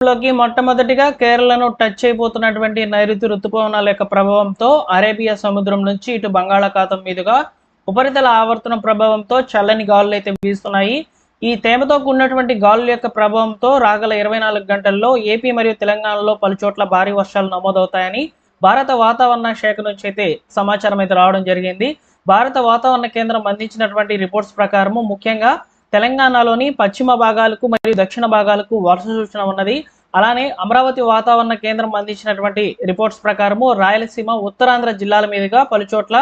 లోకి మొట్టమొదటిగా కేరళను టచ్ అయిపోతున్నటువంటి నైరుతి రుతుపవనాల యొక్క ప్రభావంతో అరేబియా సముద్రం నుంచి ఇటు బంగాళాఖాతం మీదుగా ఉపరితల ఆవర్తన ప్రభావంతో చల్లని గాలులు అయితే వీస్తున్నాయి. ఈ తేమతో కూడినటువంటి గాలుల యొక్క ప్రభావంతో రాగల 24 గంటల్లో ఏపీ మరియు తెలంగాణలో పలుచోట్ల భారీ వర్షాలు నమోదవుతాయని భారత వాతావరణ శాఖ నుంచి అయితే సమాచారం అయితే రావడం జరిగింది. భారత వాతావరణ కేంద్రం అందించినటువంటి రిపోర్ట్స్ ప్రకారము ముఖ్యంగా తెలంగాణలోని పశ్చిమ భాగాలకు మరియు దక్షిణ భాగాలకు వర్ష సూచన ఉన్నది. అలానే అమరావతి వాతావరణ కేంద్రం అందించినటువంటి రిపోర్ట్స్ ప్రకారము రాయలసీమ, ఉత్తరాంధ్ర జిల్లాల మీదుగా పలుచోట్ల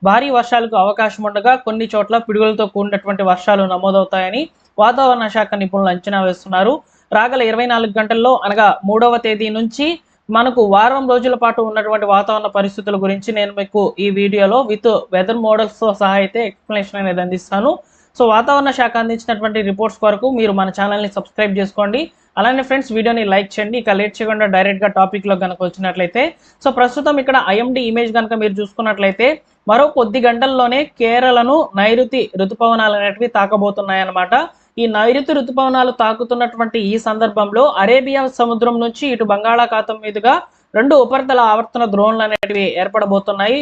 భారీ వర్షాలకు అవకాశం ఉండగా కొన్ని చోట్ల పిడుగులతో కూడినటువంటి వర్షాలు నమోదవుతాయని వాతావరణ శాఖ నిపుణులు అంచనా వేస్తున్నారు. రాగల 24 గంటల్లో అనగా 3వ తేదీ నుంచి మనకు వారం రోజుల పాటు ఉన్నటువంటి వాతావరణ పరిస్థితుల గురించి నేను మీకు ఈ వీడియోలో విత్ వెదర్ మోడల్స్తో సహా అయితే ఎక్స్ప్లెనేషన్ అనేది అందిస్తాను. సో వాతావరణ శాఖ అందించినటువంటి రిపోర్ట్స్ కొరకు మీరు మన ఛానల్ని సబ్స్క్రైబ్ చేసుకోండి. అలానే ఫ్రెండ్స్ వీడియోని లైక్ చేయండి. ఇక లేట్ చేయకుండా డైరెక్ట్గా టాపిక్లో కనుక వచ్చినట్లయితే సో ప్రస్తుతం ఇక్కడ ఐఎండి ఇమేజ్ కనుక మీరు చూసుకున్నట్లయితే మరో కొద్ది గంటల్లోనే కేరళను నైరుతి ఋతుపవనాలు అనేటివి తాకబోతున్నాయన్నమాట. ఈ నైరుతి ఋతుపవనాలు తాకుతున్నటువంటి ఈ సందర్భంలో అరేబియా సముద్రం నుంచి ఇటు బంగాళాఖాతం మీదుగా 2 ఉపరితల ఆవర్తన ద్రోణులు అనేటివి ఏర్పడబోతున్నాయి.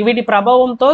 వీటి ప్రభావంతో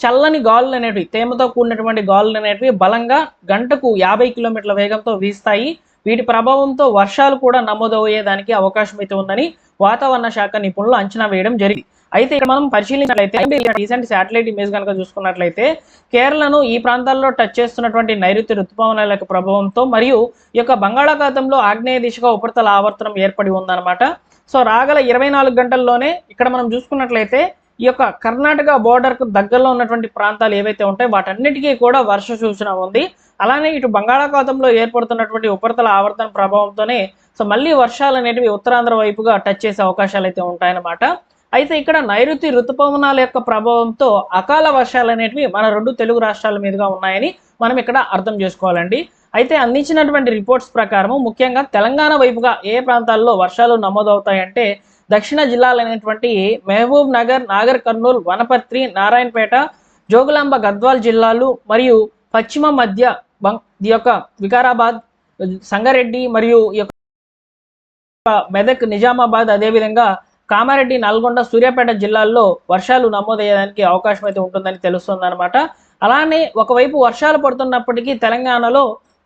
చల్లని గాలులు అనేటివి, తేమతో కూడినటువంటి గాలులు అనేటివి బలంగా గంటకు 50 కిలోమీటర్ల వేగంతో వీస్తాయి. వీటి ప్రభావంతో వర్షాలు కూడా నమోదయ్యేదానికి అవకాశం అయితే ఉందని వాతావరణ శాఖ నిపుణులు అంచనా వేయడం జరిగింది. అయితే ఇక్కడ మనం పరిశీలించినట్లయితే రీసెంట్ శాటిలైట్ ఇమేజ్ కనుక చూసుకున్నట్లయితే కేరళను ఈ ప్రాంతాల్లో టచ్ చేస్తున్నటువంటి నైరుతి ఋతుపవనాల యొక్క ప్రభావంతో మరియు ఈ యొక్క బంగాళాఖాతంలో ఆగ్నేయ దిశగా ఉపరితల ఆవర్తనం ఏర్పడి ఉందన్నమాట. సో రాగల 24 గంటల్లోనే ఇక్కడ మనం చూసుకున్నట్లయితే ఈ యొక్క కర్ణాటక బోర్డర్కు దగ్గరలో ఉన్నటువంటి ప్రాంతాలు ఏవైతే ఉంటాయో వాటన్నిటికీ కూడా వర్ష సూచన ఉంది. అలానే ఇటు బంగాళాఖాతంలో ఏర్పడుతున్నటువంటి ఉపరితల ఆవర్తన ప్రభావంతోనే సో మళ్ళీ వర్షాలు అనేటివి ఉత్తరాంధ్ర వైపుగా టచ్ చేసే అవకాశాలు అయితే ఉంటాయన్నమాట. అయితే ఇక్కడ నైరుతి ఋతుపవనాల యొక్క ప్రభావంతో అకాల వర్షాలు అనేటివి మన 2 తెలుగు రాష్ట్రాల మీదుగా ఉన్నాయని మనం ఇక్కడ అర్థం చేసుకోవాలండి. అయితే అందించినటువంటి రిపోర్ట్స్ ప్రకారం ముఖ్యంగా తెలంగాణ వైపుగా ఏ ప్రాంతాల్లో వర్షాలు నమోదవుతాయంటే దక్షిణ జిల్లాలైనటువంటి మహబూబ్ నగర్, నాగర్ కర్నూల్, వనపర్తి, నారాయణపేట, జోగులాంబ, గద్వాల్ జిల్లాలు మరియు పశ్చిమ మధ్య ఈ యొక్క వికారాబాద్, సంగారెడ్డి మరియు ఈ యొక్క మెదక్, నిజామాబాద్, అదేవిధంగా కామారెడ్డి, నల్గొండ, సూర్యాపేట జిల్లాల్లో వర్షాలు నమోదయ్యేదానికి అవకాశం అయితే ఉంటుందని తెలుస్తుంది అనమాట. అలానే ఒకవైపు వర్షాలు పడుతున్నప్పటికీ తెలంగాణలో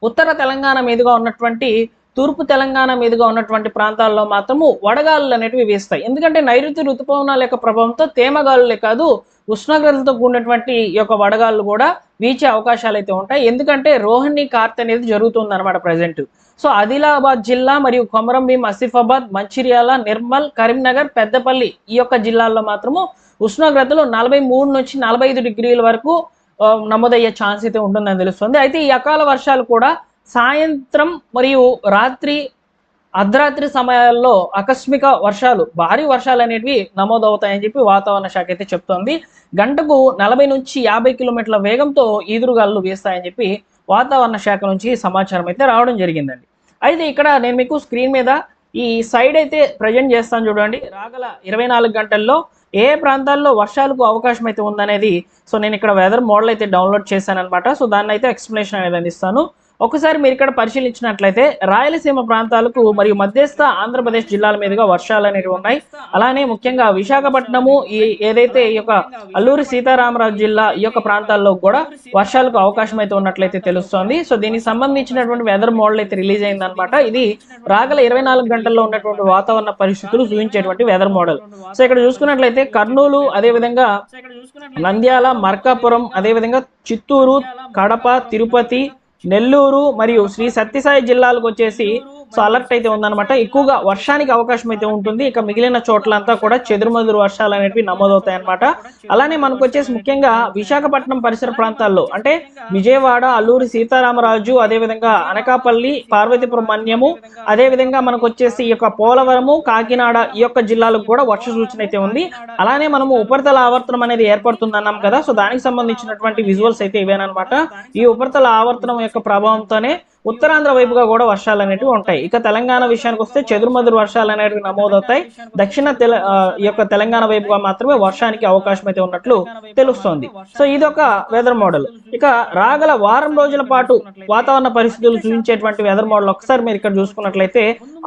ఉత్తర తెలంగాణ మీదుగా ఉన్నటువంటి, తూర్పు తెలంగాణ మీదుగా ఉన్నటువంటి ప్రాంతాల్లో మాత్రము వడగాలులు అనేటివి వీస్తాయి. ఎందుకంటే నైరుతి ఋతుపవనాల యొక్క ప్రభావంతో తేమగాలులే కాదు ఉష్ణోగ్రతలతో కూడినటువంటి ఈ యొక్క వడగాళ్ళు కూడా వీచే అవకాశాలు అయితే ఉంటాయి. ఎందుకంటే రోహిణి కార్తె అనేది జరుగుతుంది అనమాట ప్రజెంట్. సో ఆదిలాబాద్ జిల్లా మరియు కొమరంభీం, ఆసిఫాబాద్, మంచిర్యాల, నిర్మల్, కరీంనగర్, పెద్దపల్లి ఈ యొక్క జిల్లాల్లో మాత్రము ఉష్ణోగ్రతలు 43 నుంచి 45 డిగ్రీల వరకు నమోదయ్యే ఛాన్స్ అయితే ఉంటుందని తెలుస్తుంది. అయితే ఈ అకాల వర్షాలు కూడా సాయంత్రం మరియు రాత్రి, అర్ధరాత్రి సమయాల్లో ఆకస్మిక వర్షాలు, భారీ వర్షాలు అనేటివి నమోదవుతాయని చెప్పి వాతావరణ శాఖ అయితే చెప్తోంది. గంటకు 40 నుంచి 50 కిలోమీటర్ల వేగంతో ఈదురుగాలు వీస్తాయని చెప్పి వాతావరణ శాఖ నుంచి సమాచారం అయితే రావడం జరిగిందండి. అయితే ఇక్కడ నేను మీకు స్క్రీన్ మీద ఈ సైడ్ అయితే ప్రజెంట్ చేస్తాను చూడండి. రాగల 24 గంటల్లో ఏ ప్రాంతాల్లో వర్షాలకు అవకాశం అయితే ఉందనేది సో నేను ఇక్కడ వెదర్ మోడల్ అయితే డౌన్లోడ్ చేశాను అనమాట. సో దాన్ని అయితే ఎక్స్ప్లెనేషన్ అనేది అందిస్తాను. ఒకసారి మీరు ఇక్కడ పరిశీలించినట్లయితే రాయలసీమ ప్రాంతాలకు మరియు మధ్యస్థ ఆంధ్రప్రదేశ్ జిల్లాల మీదుగా వర్షాలు అనేవి ఉన్నాయి. అలానే ముఖ్యంగా విశాఖపట్నము, ఏదైతే ఈ యొక్క అల్లూరి సీతారామరాజు జిల్లా ఈ యొక్క ప్రాంతాల్లో కూడా వర్షాలకు అవకాశం అయితే ఉన్నట్లయితే తెలుస్తోంది. సో దీనికి సంబంధించినటువంటి వెదర్ మోడల్ అయితే రిలీజ్ అయింది అనమాట. ఇది రాగల 24 గంటల్లో ఉన్నటువంటి వాతావరణ పరిస్థితులు చూపించేటువంటి వెదర్ మోడల్. సో ఇక్కడ చూసుకున్నట్లయితే కర్నూలు, అదేవిధంగా నంద్యాల, మార్కాపురం, అదేవిధంగా చిత్తూరు, కడప, తిరుపతి, నెల్లూరు మరియు శ్రీ సత్యసాయి జిల్లాలకు వచ్చేసి సో అలర్ట్ అయితే ఉందన్నమాట. ఎక్కువగా వర్షానికి అవకాశం అయితే ఉంటుంది. ఇక మిగిలిన చోట్లంతా కూడా చెదురుమదురు వర్షాలు అనేవి నమోదవుతాయి అనమాట. అలానే మనకు వచ్చేసి ముఖ్యంగా విశాఖపట్నం పరిసర ప్రాంతాల్లో అంటే విజయవాడ, అల్లూరి సీతారామరాజు, అదేవిధంగా అనకాపల్లి, పార్వతీపురం మన్యము, అదేవిధంగా మనకు వచ్చేసి ఈ యొక్క పోలవరము, కాకినాడ ఈ యొక్క జిల్లాలకు కూడా వర్ష సూచన అయితే ఉంది. అలానే మనము ఉపరితల ఆవర్తనం అనేది ఏర్పడుతుంది అన్నాం కదా. సో దానికి సంబంధించినటువంటి విజువల్స్ అయితే ఇవేనమాట. ఈ ఉపరితల ఆవర్తనం యొక్క ప్రభావంతోనే ఉత్తరాంధ్ర వైపుగా కూడా వర్షాలు అనేటివి ఉంటాయి. ఇక తెలంగాణ విషయానికి వస్తే చెదురుమదురు వర్షాలు అనేటివి నమోదవుతాయి. ఈ యొక్క తెలంగాణ వైపుగా మాత్రమే వర్షానికి అవకాశం అయితే ఉన్నట్లు తెలుస్తోంది. సో ఇదొక వెదర్ మోడల్. ఇక రాగల వారం రోజుల పాటు వాతావరణ పరిస్థితులు చూపించేటువంటి వెదర్ మోడల్ ఒకసారి మీరు ఇక్కడ చూసుకున్నట్లయితే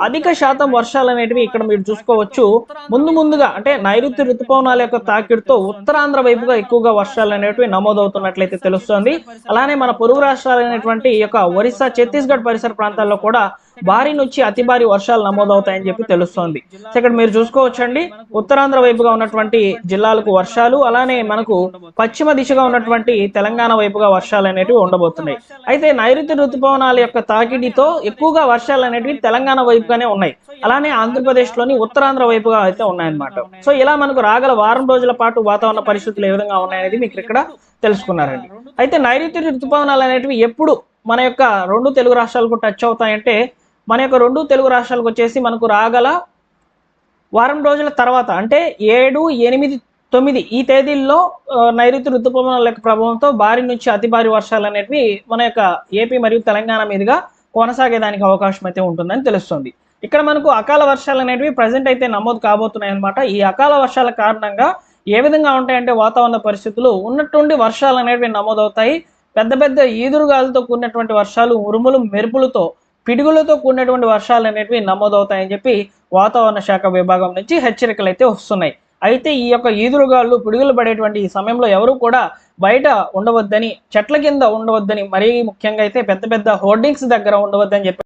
అధిక శాతం వర్షాలు అనేటివి ఇక్కడ మీరు చూసుకోవచ్చు. ముందుగా అంటే నైరుతి ఋతుపవనాల యొక్క తాకిడితో ఉత్తరాంధ్ర వైపుగా ఎక్కువగా వర్షాలు అనేటివి నమోదవుతున్నట్లయితే తెలుస్తోంది. అలానే మన పొరుగు రాష్ట్రాలైనటువంటి ఈ యొక్క ఒరిస్సా, ఛత్తీస్గఢ్ పరిసర ప్రాంతాల్లో కూడా భారీ నుంచి అతి భారీ వర్షాలు నమోదవుతాయని చెప్పి తెలుస్తోంది. సో ఇక్కడ మీరు చూసుకోవచ్చండి, ఉత్తరాంధ్ర వైపుగా ఉన్నటువంటి జిల్లాలకు వర్షాలు, అలానే మనకు పశ్చిమ దిశగా ఉన్నటువంటి తెలంగాణ వైపుగా వర్షాలు అనేటివి ఉండబోతున్నాయి. అయితే నైరుతి ఋతుపవనాల యొక్క తాకిడితో ఎక్కువగా వర్షాలు అనేటివి తెలంగాణ వైపుగానే ఉన్నాయి. అలానే ఆంధ్రప్రదేశ్ లోని ఉత్తరాంధ్ర వైపుగా అయితే ఉన్నాయన్నమాట. సో ఇలా మనకు రాగల వారం రోజుల పాటు వాతావరణ పరిస్థితులు ఏ విధంగా ఉన్నాయనేది మీకు ఇక్కడ తెలుసుకున్నారండి. అయితే నైరుతి ఋతుపవనాలు అనేటివి ఎప్పుడు మన యొక్క రెండు తెలుగు రాష్ట్రాలకు టచ్ అవుతాయంటే, మన యొక్క రెండు తెలుగు రాష్ట్రాలకు వచ్చేసి మనకు రాగల వారం రోజుల తర్వాత అంటే 7, 8, 9 ఈ తేదీల్లో నైరుతి ఋతుపవనాల యొక్క ప్రభావంతో భారీ నుంచి అతి భారీ వర్షాలు అనేటివి మన యొక్క ఏపీ మరియు తెలంగాణ మీదుగా కొనసాగేదానికి అవకాశం అయితే ఉంటుందని తెలుస్తుంది. ఇక్కడ మనకు అకాల వర్షాలు అనేటివి ప్రజెంట్ అయితే నమోదు కాబోతున్నాయి అనమాట. ఈ అకాల వర్షాల కారణంగా ఏ విధంగా ఉంటాయంటే వాతావరణ పరిస్థితులు ఉన్నట్టుండి వర్షాలు అనేటివి నమోదవుతాయి. పెద్ద పెద్ద ఈదురుగాలతో కూడినటువంటి వర్షాలు, ఉరుములు, మెరుపులతో, పిడుగులతో కూడినటువంటి వర్షాలు అనేటివి నమోదవుతాయని చెప్పి వాతావరణ శాఖ విభాగం నుంచి హెచ్చరికలు అయితే వస్తున్నాయి. అయితే ఈ యొక్క ఈదురుగాళ్ళు, పిడుగులు పడేటువంటి ఈ సమయంలో ఎవరు కూడా బయట ఉండవద్దని, చెట్ల కింద ఉండవద్దని, మరీ ముఖ్యంగా అయితే పెద్ద పెద్ద హోర్డింగ్స్ దగ్గర ఉండవద్దని చెప్పి